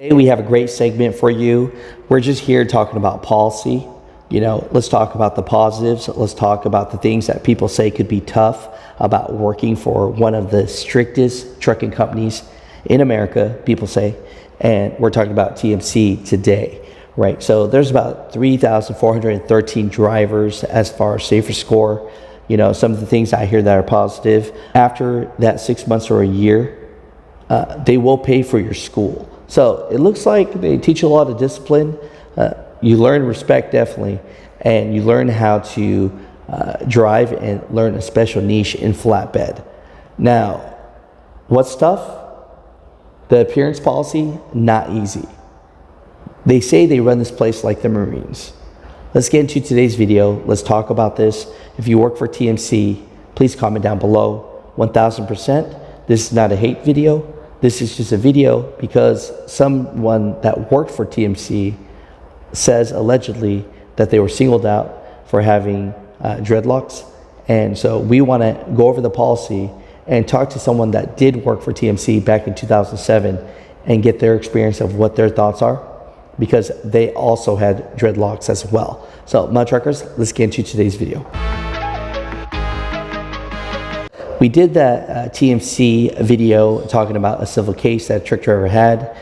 Today we have a great segment for you. We're just here talking about policy. Let's talk about the positives. Let's talk about the things that people say could be tough about working for one of the strictest trucking companies in America, people say. And we're talking about TMC today, right? So there's about 3,413 drivers as far as safer score. Some of the things I hear that are positive. After that 6 months or a year, they will pay for your school. So it looks like they teach you a lot of discipline. You learn respect, definitely, and you learn how to drive and learn a special niche in flatbed. Now, what's tough? The appearance policy, not easy. They say they run this place like the Marines. Let's get into today's video. Let's talk about this. If you work for TMC, please comment down below. 1000%. This is not a hate video. This is just a video because someone that worked for TMC says allegedly that they were singled out for having dreadlocks. And so we want to go over the policy and talk to someone that did work for TMC back in 2007 and get their experience of what their thoughts are, because they also had dreadlocks as well. So Mutha Truckers, let's get into today's video. We did that TMC video talking about a civil case that a truck driver had,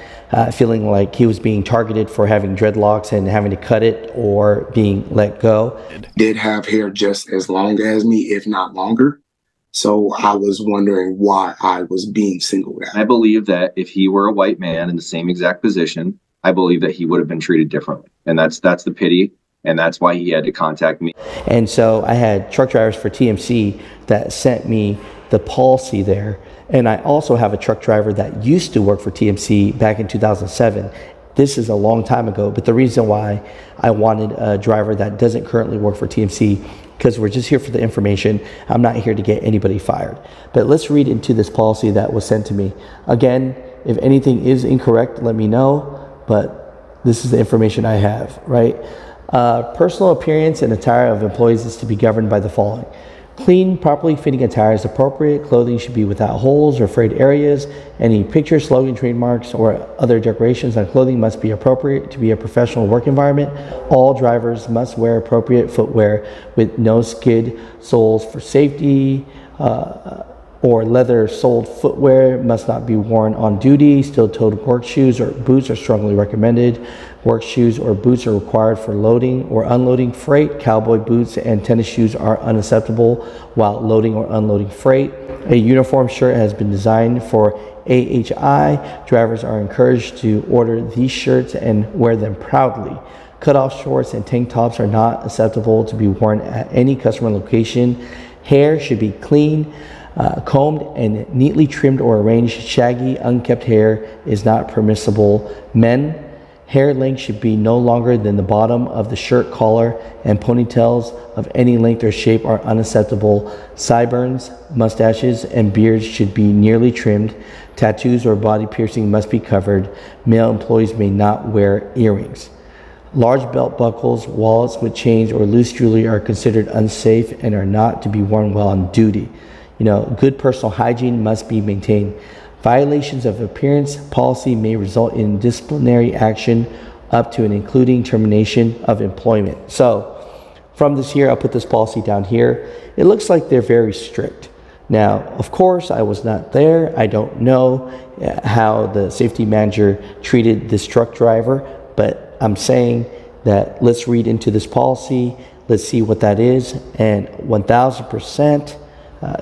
feeling like he was being targeted for having dreadlocks and having to cut it or being let go. Did have hair just as long as me, if not longer. So I was wondering why I was being singled out. I believe that if he were a white man in the same exact position, I believe that he would have been treated differently. And that's the pity. And that's why he had to contact me. And so I had truck drivers for TMC that sent me the policy there. And I also have a truck driver that used to work for TMC back in 2007. This is a long time ago, but the reason why I wanted a driver that doesn't currently work for TMC, because we're just here for the information. I'm not here to get anybody fired. But let's read into this policy that was sent to me. Again, if anything is incorrect, let me know, but this is the information I have, right? Personal appearance and attire of employees is to be governed by the following. Clean, properly fitting attire is appropriate. Clothing should be without holes or frayed areas. Any picture, slogan, trademarks, or other decorations on clothing must be appropriate to be a professional work environment. All drivers must wear appropriate footwear with no skid soles for safety, or leather-soled footwear must not be worn on duty. Steel-toed work shoes or boots are strongly recommended. Work shoes or boots are required for loading or unloading freight. Cowboy boots and tennis shoes are unacceptable while loading or unloading freight. A uniform shirt has been designed for AHI. Drivers are encouraged to order these shirts and wear them proudly. Cutoff shorts and tank tops are not acceptable to be worn at any customer location. Hair should be clean, combed and neatly trimmed or arranged. Shaggy, unkept hair is not permissible. Men, hair length should be no longer than the bottom of the shirt collar, and ponytails of any length or shape are unacceptable. Sideburns, mustaches, and beards should be nearly trimmed. Tattoos or body piercing must be covered. Male employees may not wear earrings. Large belt buckles, wallets with chains, or loose jewelry are considered unsafe and are not to be worn while on duty. Good personal hygiene must be maintained. Violations of appearance policy may result in disciplinary action up to and including termination of employment. So from this here, I'll put this policy down here. It looks like they're very strict. Now, of course, I was not there. I don't know how the safety manager treated this truck driver, but I'm saying that let's read into this policy. Let's see what that is. And 1000%,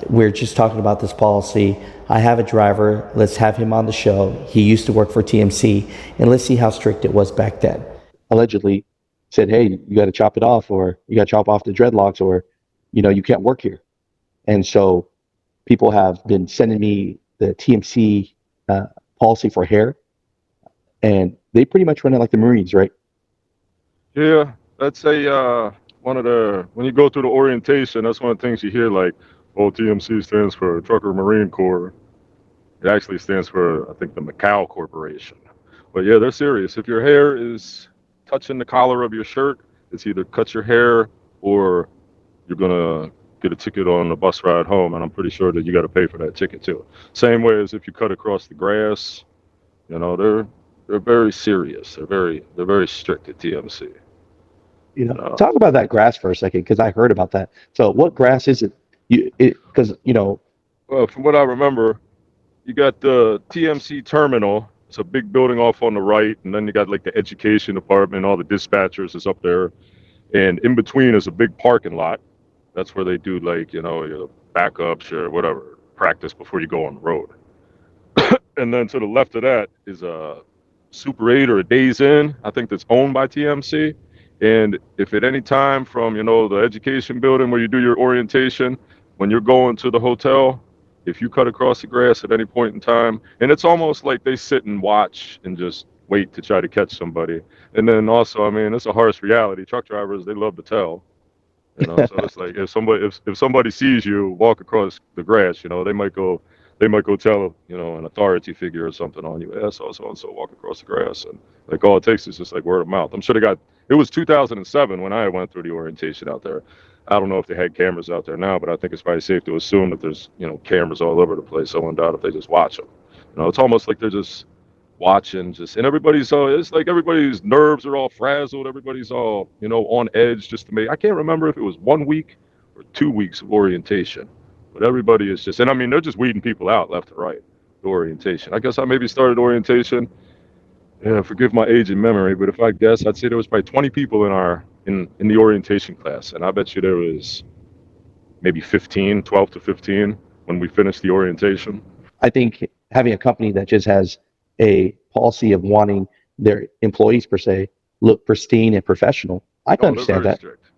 we're just talking about this policy. I have a driver. Let's have him on the show. He used to work for TMC, and let's see how strict it was back then. Allegedly said, hey, you got to chop it off, or you got to chop off the dreadlocks, or, you can't work here. And so people have been sending me the TMC policy for hair, and they pretty much run it like the Marines, right? Yeah, that's one of the, when you go through the orientation, that's one of the things you hear, like, oh, TMC stands for Trucker Marine Corps. It actually stands for, I think, the Macau Corporation. But yeah, they're serious. If your hair is touching the collar of your shirt, it's either cut your hair or you're gonna get a ticket on the bus ride home, and I'm pretty sure that you got to pay for that ticket too. Same way as if you cut across the grass, they're very serious. They're very strict at TMC. Talk about that grass for a second, because I heard about that. So what grass is it? Because Well, from what I remember, you got the TMC terminal. It's a big building off on the right, and then you got like the education department, all the dispatchers is up there, and in between is a big parking lot. That's where they do like your backups or whatever practice before you go on the road. And then to the left of that is a Super 8 or a Days Inn, I think that's owned by TMC. And if at any time from the education building where you do your orientation, when you're going to the hotel, if you cut across the grass at any point in time, and it's almost like they sit and watch and just wait to try to catch somebody. And then also, I mean, it's a harsh reality. Truck drivers, they love to tell. So it's like if somebody sees you walk across the grass, they might go tell an authority figure or something on you. Yeah, so and so walk across the grass, and like all it takes is just like word of mouth. I'm sure it was 2007 when I went through the orientation out there. I don't know if they had cameras out there now, but I think it's probably safe to assume that there's cameras all over the place. So in doubt if they just watch them. It's almost like they're just watching, and everybody's it's like everybody's nerves are all frazzled. Everybody's all on edge just to make. I can't remember if it was 1 week or 2 weeks of orientation, but everybody is just, and I mean they're just weeding people out left and right. The orientation. I guess I maybe started orientation. Yeah, forgive my age and memory, but if I guess, I'd say there was probably 20 people in the orientation class, and I bet you there was maybe 12 to 15 when we finished the orientation. I think having a company that just has a policy of wanting their employees per se look pristine and professional, I can understand that. Strict.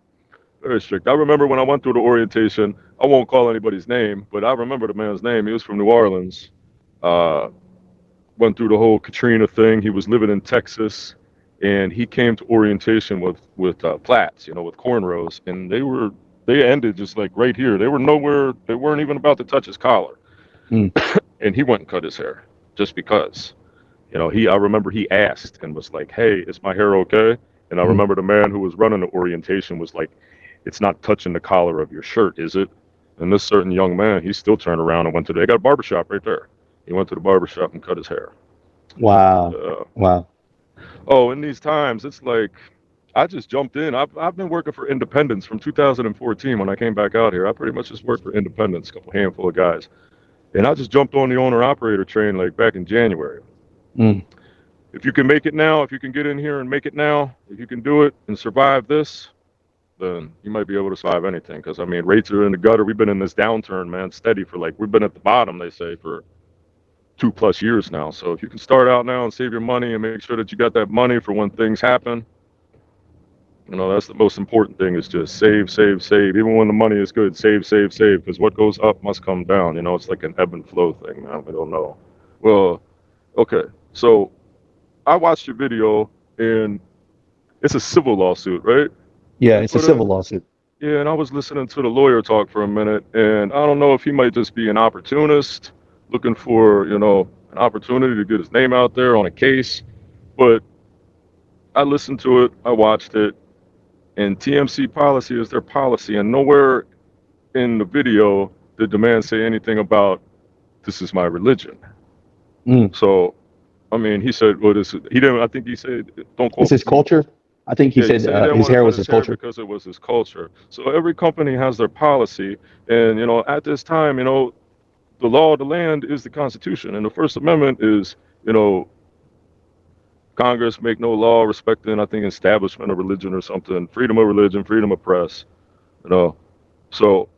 Very strict. I remember when I went through the orientation, I won't call anybody's name, but I remember the man's name. He was from New Orleans. Went through the whole Katrina thing. He was living in Texas, and he came to orientation with plaits, with cornrows, and they ended just like right here. They were nowhere. They weren't even about to touch his collar. And he went and cut his hair just because. I remember he asked and was like, "Hey, is my hair okay?" And I remember the man who was running the orientation was like, "It's not touching the collar of your shirt, is it?" And this certain young man, he still turned around and went to they got a barbershop right there. He went to the barbershop and cut his hair. Wow. Wow. Oh, in these times, it's like I just jumped in. I've been working for Independence from 2014 when I came back out here. I pretty much just worked for Independence, a handful of guys. And I just jumped on the owner-operator train like back in January. If you can make it now, if you can get in here and make it now, if you can do it and survive this, then you might be able to survive anything. Because, I mean, rates are in the gutter. We've been in this downturn, man, steady for we've been at the bottom, they say, for 2+ years now. So if you can start out now and save your money and make sure that you got that money for when things happen, that's the most important thing, is just save. Even when the money is good, save. Because what goes up must come down. It's like an ebb and flow thing, man. We don't know. Well, okay. So I watched your video, and it's a civil lawsuit, right? Yeah, it's a civil lawsuit. Yeah, and I was listening to the lawyer talk for a minute, and I don't know if he might just be an opportunist looking for, an opportunity to get his name out there on a case. But I listened to it, I watched it, and TMC Policy is their policy, and nowhere in the video did the man say anything about this is my religion. So, I mean, he said, "Well, he didn't." I think he said, "Don't quote." It's his culture. I think he said his hair was his culture because it was his culture. So every company has their policy, and at this time, the law of the land is the Constitution, and the First Amendment is, Congress make no law respecting, I think, establishment of religion or something, freedom of religion, freedom of press, So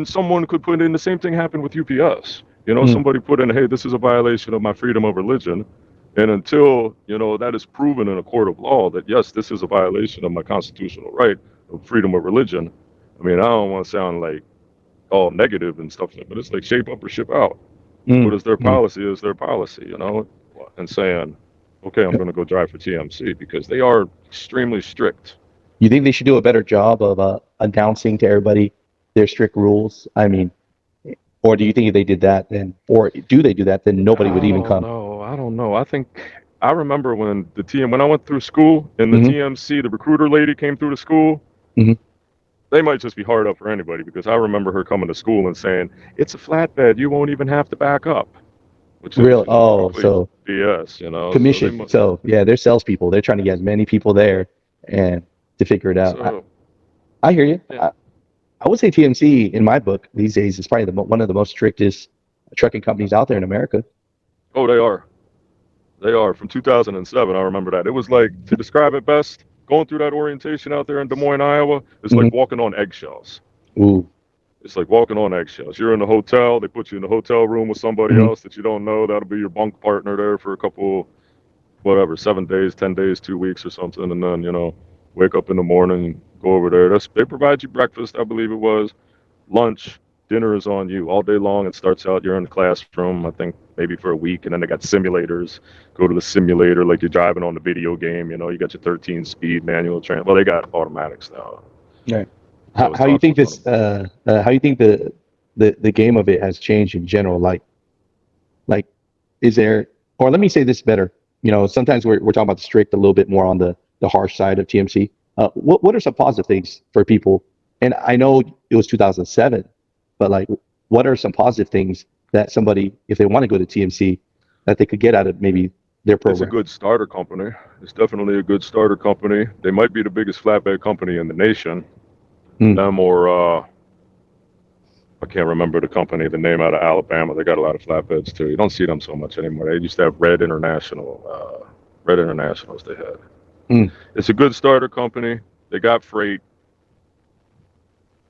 someone could put in the same thing happened with UPS. Somebody put in, "Hey, this is a violation of my freedom of religion." And until, that is proven in a court of law that, yes, this is a violation of my constitutional right of freedom of religion. I mean, I don't want to sound like all negative and stuff, but it's like shape up or ship out. What is their policy is their policy, and saying, okay, I'm going to go drive for TMC because they are extremely strict. You think they should do a better job of announcing to everybody their strict rules? I mean, or do you think if they did that, then nobody would even come? I don't know. I remember when when I went through school and the TMC, the recruiter lady came through the school. They might just be hard up for anybody, because I remember her coming to school and saying, "It's a flatbed. You won't even have to back up." which is, Real. Oh, complete so BS, So they commission. So yeah, they're salespeople. They're trying to get as many people there and to figure it out. so I hear you. yeah. I would say TMC in my book these days is probably one of the most strictest trucking companies out there in America. Oh, they are. They are from 2007. I remember that. It was like, to describe it best, going through that orientation out there in Des Moines, Iowa, it's like walking on eggshells. Ooh. It's like walking on eggshells. You're in the hotel. They put you in the hotel room with somebody else that you don't know. That'll be your bunk partner there for a couple, whatever, 7 days, 10 days, 2 weeks or something. And then, wake up in the morning, go over there. They provide you breakfast, I believe it was, lunch, dinner is on you all day long. It starts out, you're in the classroom, I think maybe for a week, and then they got simulators. Go to the simulator like you're driving on the video game. You got your 13-speed manual train. Well, they got automatics now. Right. So it's How you think awesome. this? How you think the game of it has changed in general? Like, is there? Or let me say this better. Sometimes we're talking about the strict a little bit more on the harsh side of TMC. What are some positive things for people? And I know it was 2007, but like, what are some positive things that somebody, if they want to go to TMC, that they could get out of maybe their program? It's a good starter company. It's definitely a good starter company. They might be the biggest flatbed company in the nation. Them or I can't remember the name out of Alabama. They got a lot of flatbeds too. You don't see them so much anymore. They used to have Red Internationals they had. It's a good starter company. They got freight.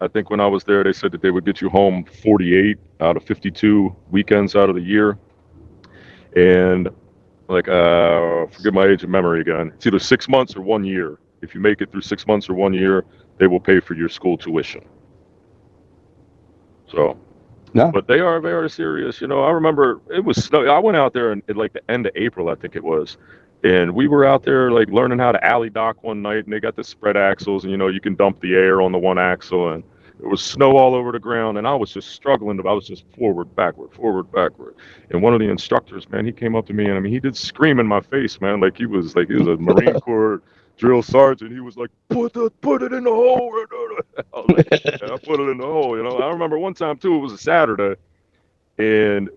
I think when I was there, they said that they would get you home 48 out of 52 weekends out of the year. And like, forget my age of memory again. It's either 6 months or 1 year. If you make it through 6 months or 1 year, they will pay for your school tuition. So, no. But they are very serious. I remember it was snow. I went out there at like the end of April, I think it was. And we were out there like learning how to alley dock one night, and they got the spread axles, and you can dump the air on the one axle, and there was snow all over the ground, and I was just struggling. I was just forward, backward. And one of the instructors, man, he came up to me, and I mean, he did scream in my face, man, like he was a Marine Corps drill sergeant. He was like, put it in the hole. I was like, yeah, I put it in the hole. I remember one time too, it was a Saturday, and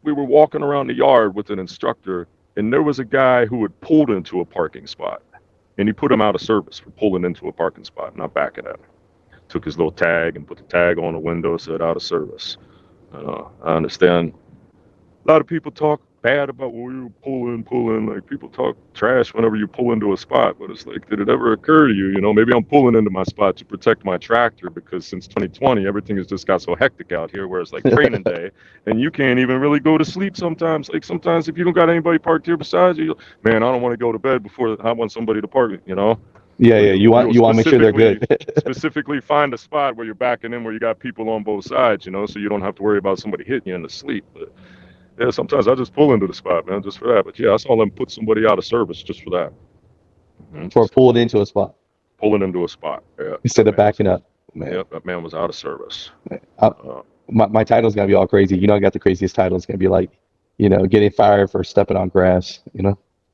we were walking around the yard with an instructor, and there was a guy who had pulled into a parking spot, and he put him out of service for pulling into a parking spot, not backing at him. Took his little tag and put the tag on the window, said out of service. I understand a lot of people talk bad about when you pull in, like people talk trash whenever you pull into a spot, but it's like, did it ever occur to you, maybe I'm pulling into my spot to protect my tractor, because since 2020, everything has just got so hectic out here where it's like training day, and you can't even really go to sleep sometimes. Like sometimes if you don't got anybody parked here besides you, man, I don't want to go to bed before I want somebody to park it, Yeah, you want to make sure they're good. Specifically find a spot where you're backing in, where you got people on both sides, so you don't have to worry about somebody hitting you in the sleep. But yeah, sometimes I just pull into the spot, man, just for that. But yeah, I saw them put somebody out of service just for that. For pulling into a spot. Pulling into a spot, yeah. Instead of backing up. Man. Yep, that man was out of service. My title's gonna be all crazy. I got the craziest title. It's gonna be like, getting fired for stepping on grass.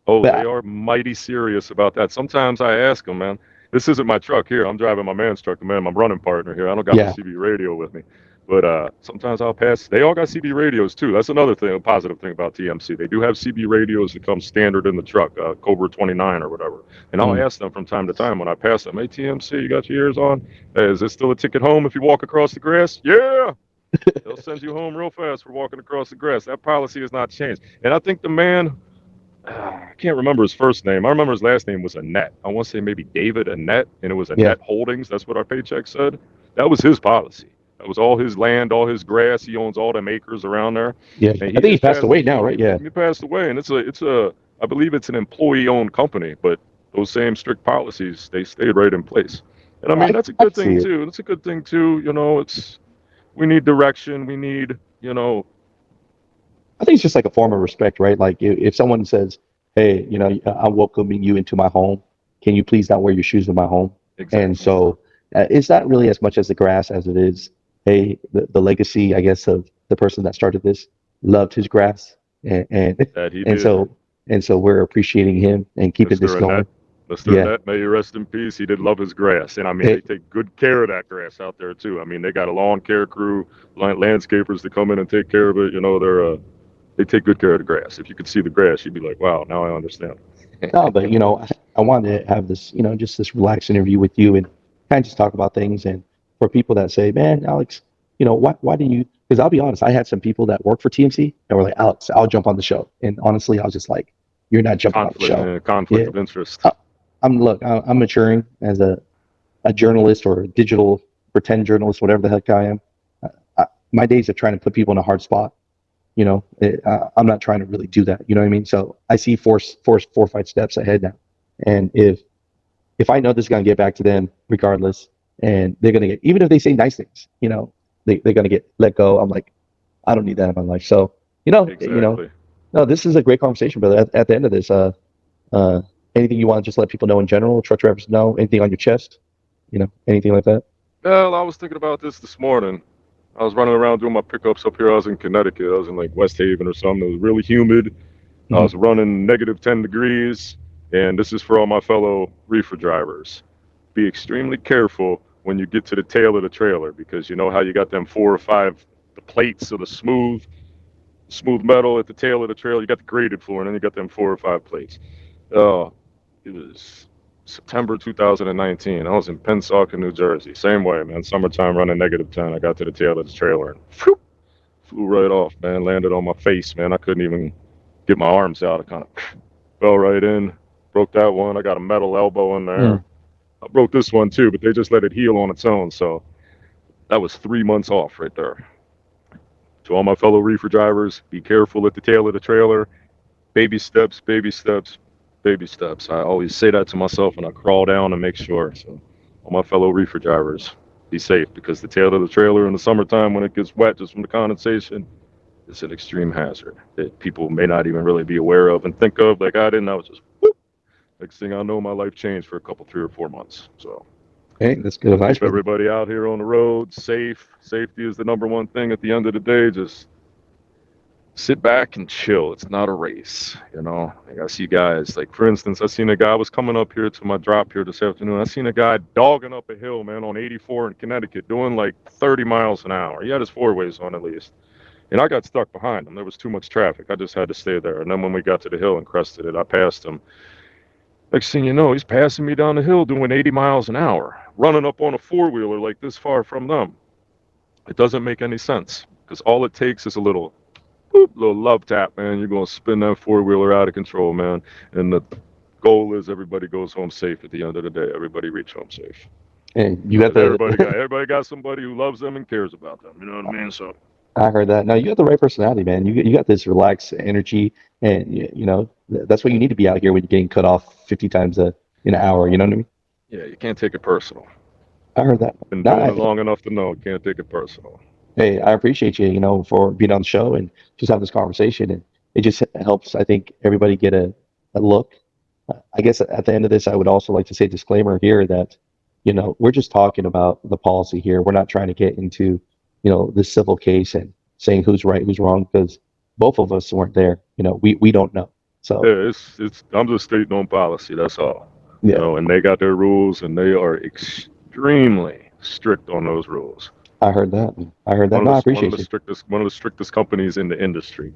Oh, they are mighty serious about that. Sometimes I ask them, man, this isn't my truck here. I'm driving my man's truck, my running partner here. I don't got my CB radio with me. But sometimes I'll pass. They all got CB radios too. That's another thing, a positive thing about TMC. They do have CB radios that come standard in the truck, Cobra 29 or whatever. And I'll ask them from time to time when I pass them, hey, TMC, you got your ears on? Hey, is this still a ticket home if you walk across the grass? Yeah. They'll send you home real fast for walking across the grass. That policy has not changed. And I think the man, I can't remember his first name. I remember his last name was Annette. I want to say maybe David Annette, and it was Annette Holdings. That's what our paycheck said. That was his policy. That was all his land, all his grass. He owns all them acres around there. Yeah, I think he passed away now, right? Yeah, he passed away, and I believe it's an employee-owned company, but those same strict policies, they stayed right in place. And I mean, that's a good thing too. That's a good thing too. We need direction. We need, I think it's just like a form of respect, right? Like if someone says, hey, I'm welcoming you into my home. Can you please not wear your shoes in my home? Exactly. And so it's not really as much as the grass as it is, hey, the legacy, I guess, of the person that started this loved his grass. And so we're appreciating him and keeping this going. Mr. Annette, may you rest in peace. He did love his grass. And I mean, they take good care of that grass out there too. I mean, they got a lawn care crew, landscapers to come in and take care of it. they take good care of the grass. If you could see the grass, you'd be like, wow, now I understand. No, but I wanted to have this, just this relaxed interview with you and kind of just talk about things. And for people that say, man, Alex, why do you? Because I'll be honest, I had some people that work for TMC and were like, Alex, I'll jump on the show. And honestly, I was just like, you're not jumping on the show. Conflict of interest. I'm maturing as a journalist or a digital pretend journalist, whatever the heck I am. My days of trying to put people in a hard spot, I'm not trying to really do that. You know what I mean? So I see four, 5 steps ahead now. And if I know this is going to get back to them regardless, and they're going to get, even if they say nice things, they're going to get let go. I'm like, I don't need that in my life. So, Exactly. no, this is a great conversation, brother. At the end of this, anything you want to just let people know in general, truck drivers know, anything on your chest, anything like that? Well, I was thinking about this morning. I was running around doing my pickups up here. I was in Connecticut. I was in like West Haven or something. It was really humid. I was running -10 degrees. And this is for all my fellow reefer drivers. Be extremely careful when you get to the tail of the trailer, because you know how you got them 4 or 5 the plates of the smooth metal at the tail of the trailer. You got the graded floor, and then you got them 4 or 5 plates. It was September 2019. I was in Pensacola, New Jersey. Same way, man. Summertime, running -10. I got to the tail of the trailer and whew, flew right off, man. Landed on my face, man. I couldn't even get my arms out. I kind of fell right in. Broke that one. I got a metal elbow in there. I broke this one too, but they just let it heal on its own. So that was 3 months off right there. To all my fellow reefer drivers, be careful at the tail of the trailer. Baby steps, baby steps, baby steps. I always say that to myself when I crawl down and make sure. So all my fellow reefer drivers, be safe, because the tail of the trailer in the summertime, when it gets wet just from the condensation, it's an extreme hazard that people may not even really be aware of and think of. Like I didn't. I was just whoop. Next thing I know, my life changed for a couple, 3 or 4 months. So Hey, that's good advice. keep everybody out here on the road safe. Safety is the #1 thing. At the end of the day, just sit back and chill. It's not a race, Like I see guys, like for instance, I seen a guy, I was coming up here to my drop here this afternoon. I seen a guy dogging up a hill, man, on 84 in Connecticut, doing like 30 miles an hour. He had his 4-ways on at least. And I got stuck behind him. There was too much traffic. I just had to stay there. And then when we got to the hill and crested it, I passed him. Next thing you know, he's passing me down the hill doing 80 miles an hour, running up on a 4-wheeler like this far from them. It doesn't make any sense, because all it takes is a little love tap, man. You're going to spin that 4-wheeler out of control, man. And the goal is everybody goes home safe at the end of the day. Everybody reach home safe. And you got everybody got somebody who loves them and cares about them. You know what I mean? So I heard that. No, you got the right personality, man. You got this relaxed energy, and that's what you need to be out here when you're getting cut off 50 times in an hour. You know what I mean? yeah, you can't take it personal. I heard that. Been doing it long enough to know you can't take it personal. Hey, I appreciate you, for being on the show and just have this conversation, and it just helps, I think, everybody get a look. I guess at the end of this, I would also like to say disclaimer here that, we're just talking about the policy here. We're not trying to get into this civil case and saying who's right, who's wrong, because both of us weren't there. We don't know. So yeah, I'm just stating on policy. That's all. Yeah. And they got their rules, and they are extremely strict on those rules. I heard that. No, I appreciate One of the strictest companies in the industry.